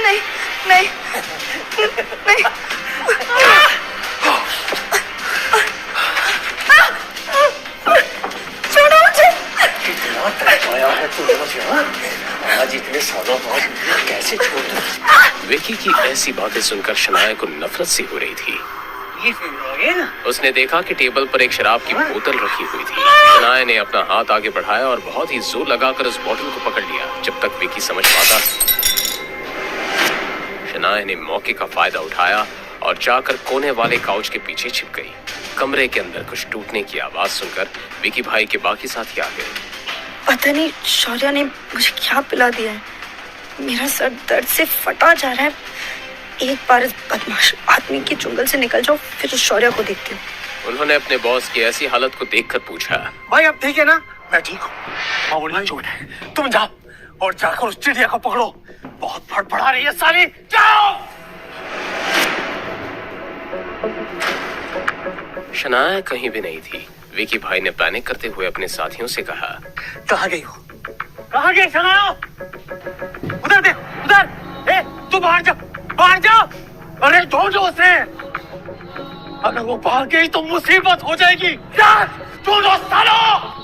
नहीं नहीं नहीं। छोड़ो मुझे। कितना तड़पाया है तूने मुझे, आज इतने सालों बाद कैसे छोड़ दूं? विकी की ऐसी बातें सुनकर शनाया को नफरत सी हो रही थी। उसने देखा कि टेबल पर एक शराब की बोतल रखी हुई थी। शनाया ने अपना हाथ आगे बढ़ाया और बहुत ही जोर लगाकर उस बोतल को पकड़ लिया। जब तक विकी समझ पाता, शनाया ने मौके का फायदा उठाया और जाकर कोने वाले काउच के पीछे छिप गई। कमरे के अंदर कुछ टूटने की आवाज सुनकर विकी भाई के बाकी साथी आ गए। पता नहीं शौर्य ने मुझे क्या पिला दिया है, मेरा सर दर्द से फटा जा रहा है। एक बार इस बदमाश आदमी की चुंगल से निकल जाओ, फिर उस शौर्य को देखती हूँ। उन्होंने अपने बॉस की ऐसी हालत को देखकर पूछा, भाई अब ठीक है ना? मैं ठीक हूँ, मामूली चोट है। तुम जाओ और जाकर उस चिड़िया को पकड़ो, बहुत फड़फड़ा रही है साली। जाओ। शनाया कहीं भी नहीं थी। विकी भाई ने पैनिक करते हुए अपने साथियों से कहा, कहाँ गई हो? कहाँ गई शनाया? उधर देख, उधर। ए, तू बाहर जा, बाहर जा। अरे ढूंढो उसे, अगर वो बाहर गई तो मुसीबत हो जाएगी। ढूंढो सालो।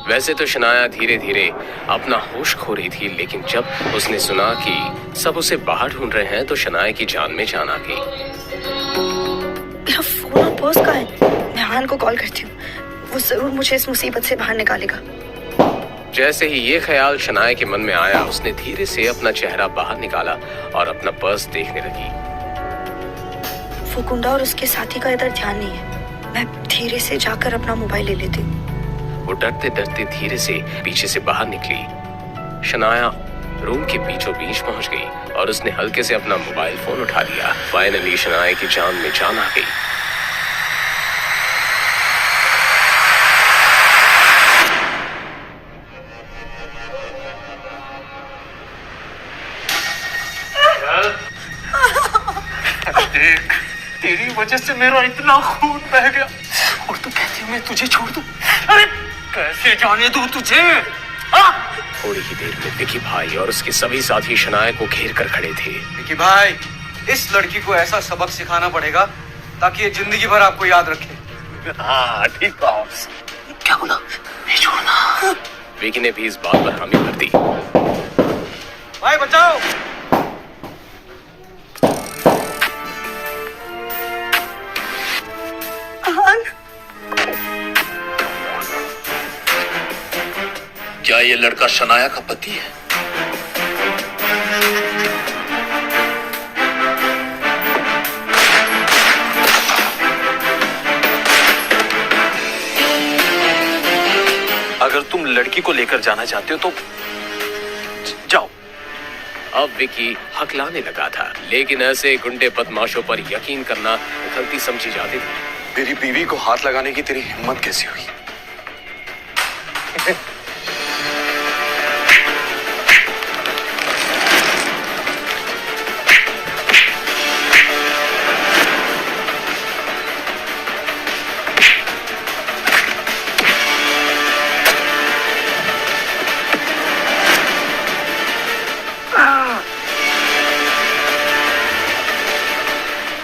वैसे तो शनाया धीरे धीरे अपना होश खो रही थी, लेकिन जब उसने सुना कि सब उसे बाहर ढूंढ रहे हैं तो शनाया की जान में जान आ गई। मेरा फोन और पर्स कहाँ है? मैं आहान को कॉल करती हूँ, वो जरूर मुझे इस मुसीबत से बाहर निकालेगा। जैसे ही ये ख्याल शनाया के मन में आया, उसने धीरे से अपना चेहरा बाहर निकाला और अपना पर्स देखने लगी। वो गुंडा और उसके साथी का इधर ध्यान नहीं है। मैं धीरे से जाकर अपना मोबाइल ले लेती हूँ। वो डरते डरते धीरे से पीछे से बाहर निकली। शनाया रूम के बीचों बीच पहुंच गई और उसने हल्के से अपना मोबाइल फोन उठा लिया। फाइनली शनाया की जान में जान आ गई। देख, तेरी वजह से मेरा इतना खून बह गया और तू कहती है मैं तुझे छोड़ दूं? अरे कैसे जाने दूं तुझे? थोड़ी ही देर में विकी भाई और उसके सभी साथी शनाया को घेर कर खड़े थे। विकी भाई, इस लड़की को ऐसा सबक सिखाना पड़ेगा ताकि ये जिंदगी भर आपको याद रखे। हाँ ठीक बॉस। क्या बोला? नहीं छोड़ना। विकी ने भी इस बात पर हामी भर दी। भाई बचाओ। क्या ये लड़का शनाया का पति है? अगर तुम लड़की को लेकर जाना चाहते हो तो जाओ। अब विकी हकलाने लगा था, लेकिन ऐसे गुंडे बदमाशों पर यकीन करना गलती समझी जाती थी। मेरी बीवी को हाथ लगाने की तेरी हिम्मत कैसे हुई?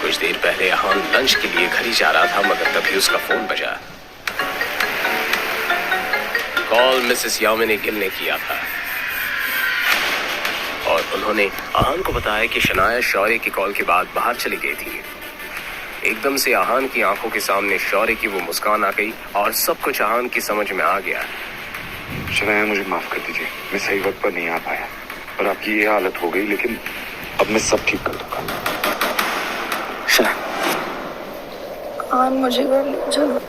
कुछ देर पहले आहान लंच के लिए घर ही जा रहा था, मगर तभी उसका फोन बजा। कॉल मिसेस यामिनी गिल ने किया था और उन्होंने आहान को बताया कि शनाया शौर्य की कॉल के बाद बाहर चली गई थी। एकदम से आहान की आंखों के सामने शौर्य की वो मुस्कान आ गई और सब कुछ आहान की समझ में आ गया। शनाया, मुझे माफ कर दीजिए, मैं सही वक्त पर नहीं आ पाया और आपकी ये हालत हो गई, लेकिन अब मैं सब ठीक कर दूंगा। आहान मुझे घर ले चलो।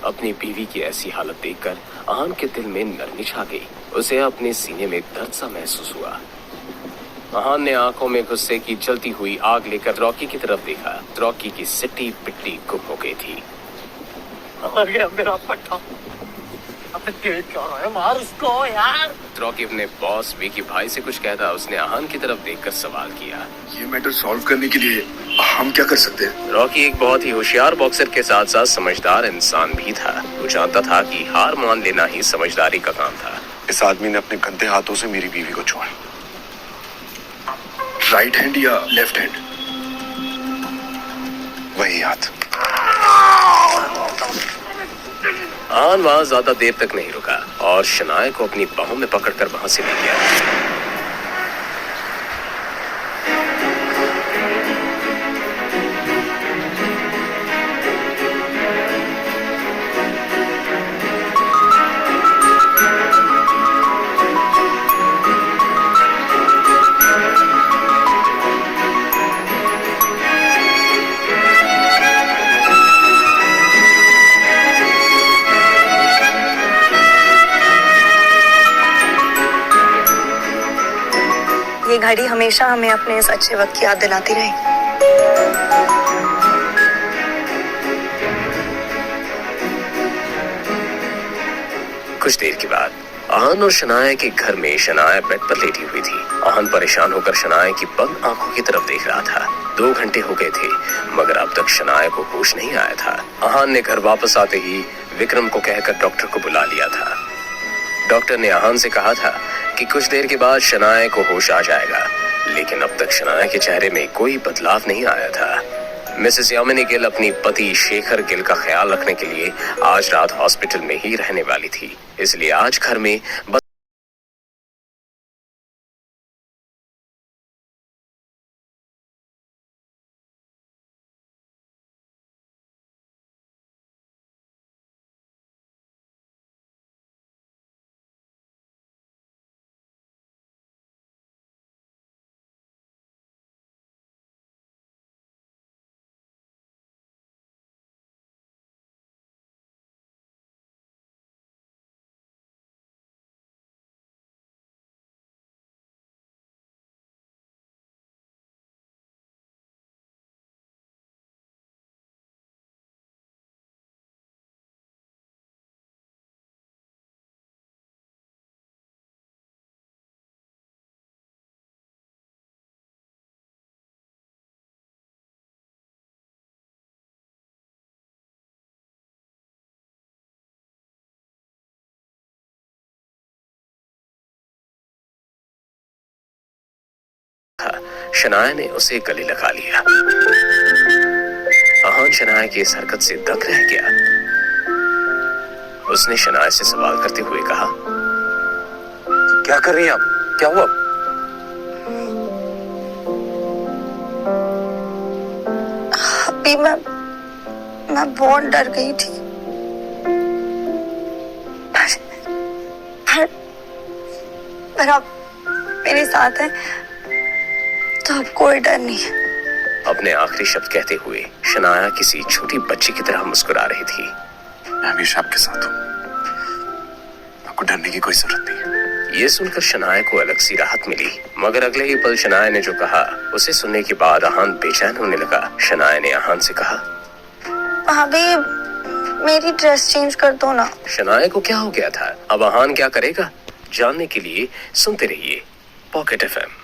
अपनी बीवी की ऐसी हालत देखकर आहान के दिल में नरमी छा गई। उसे अपने सीने में दर्द सा महसूस हुआ। आहान ने आंखों में गुस्से की जलती हुई आग लेकर रॉकी की तरफ देखा। रॉकी की सिट्टी पिट्टी गुम हो गई थी। मेरा पट्टा मार उसको यार। रॉकी अपने बॉस विकी भाई से कुछ कहता, उसने आहान की तरफ देखकर सवाल किया, ये मैटर सॉल्व करने के लिए हम क्या कर सकते हैं? रॉकी एक बहुत ही होशियार बॉक्सर के साथ साथ समझदार इंसान भी था। वो जानता था कि हार मान लेना ही समझदारी का काम था। इस आदमी ने अपने गंदे हाथों से मेरी बीवी को छुआ। राइट हैंड या लेफ्ट हैंड? वही हाथ। आहान वहां ज्यादा देर तक नहीं रुका और शनाया को अपनी बाहों में पकड़कर वहां से ले गया। ये घड़ी हमेशा हमें अपने इस अच्छे वक्त की याद दिलाती रहे। कुछ देर के बाद आहान और शनाया के घर में शनाया बेड पर लेटी हुई थी। आहान परेशान होकर शनाया की बंद आंखों की तरफ देख रहा था। 2 घंटे हो गए थे मगर अब तक शनाया को होश नहीं आया था। आहान ने घर वापस आते ही विक्रम को कहकर डॉक्टर को बुला लिया था। डॉक्टर ने आहान से कहा था कि कुछ देर के बाद शनाया को होश आ जाएगा, लेकिन अब तक शनाया के चेहरे में कोई बदलाव नहीं आया था। मिसेस यामिनी गिल अपनी पति शेखर गिल का ख्याल रखने के लिए आज रात हॉस्पिटल में ही रहने वाली थी, इसलिए आज घर में बस शनाया ने उसे गले लगा लिया। आहान शनाया की इस हरकत से दंग रह गया। उसने शनाया से सवाल करते हुए कहा, क्या कर रही हैं आप? क्या हुआ? अभी मैं बहुत डर गई थी, पर अब मेरे साथ है तो अब कोई डर नहीं है। अपने आखिरी शब्द कहते हुए शनाया किसी छोटी बच्ची की तरह मुस्कुरा रही थी। मैं हमेशा आपके साथ हूँ, आपको डरने की कोई जरूरत नहीं है। ये सुनकर शनाया को अलग सी राहत मिली, मगर अगले ही पल शनाया ने जो कहा उसे सुनने के बाद आहान बेचैन होने लगा। शनाया ने आहान से कहा, भाभी मेरी ड्रेस चेंज कर दो ना। शनाया को क्या हो गया था? अब आहान क्या करेगा? जानने के लिए सुनते रहिए पॉकेट FM।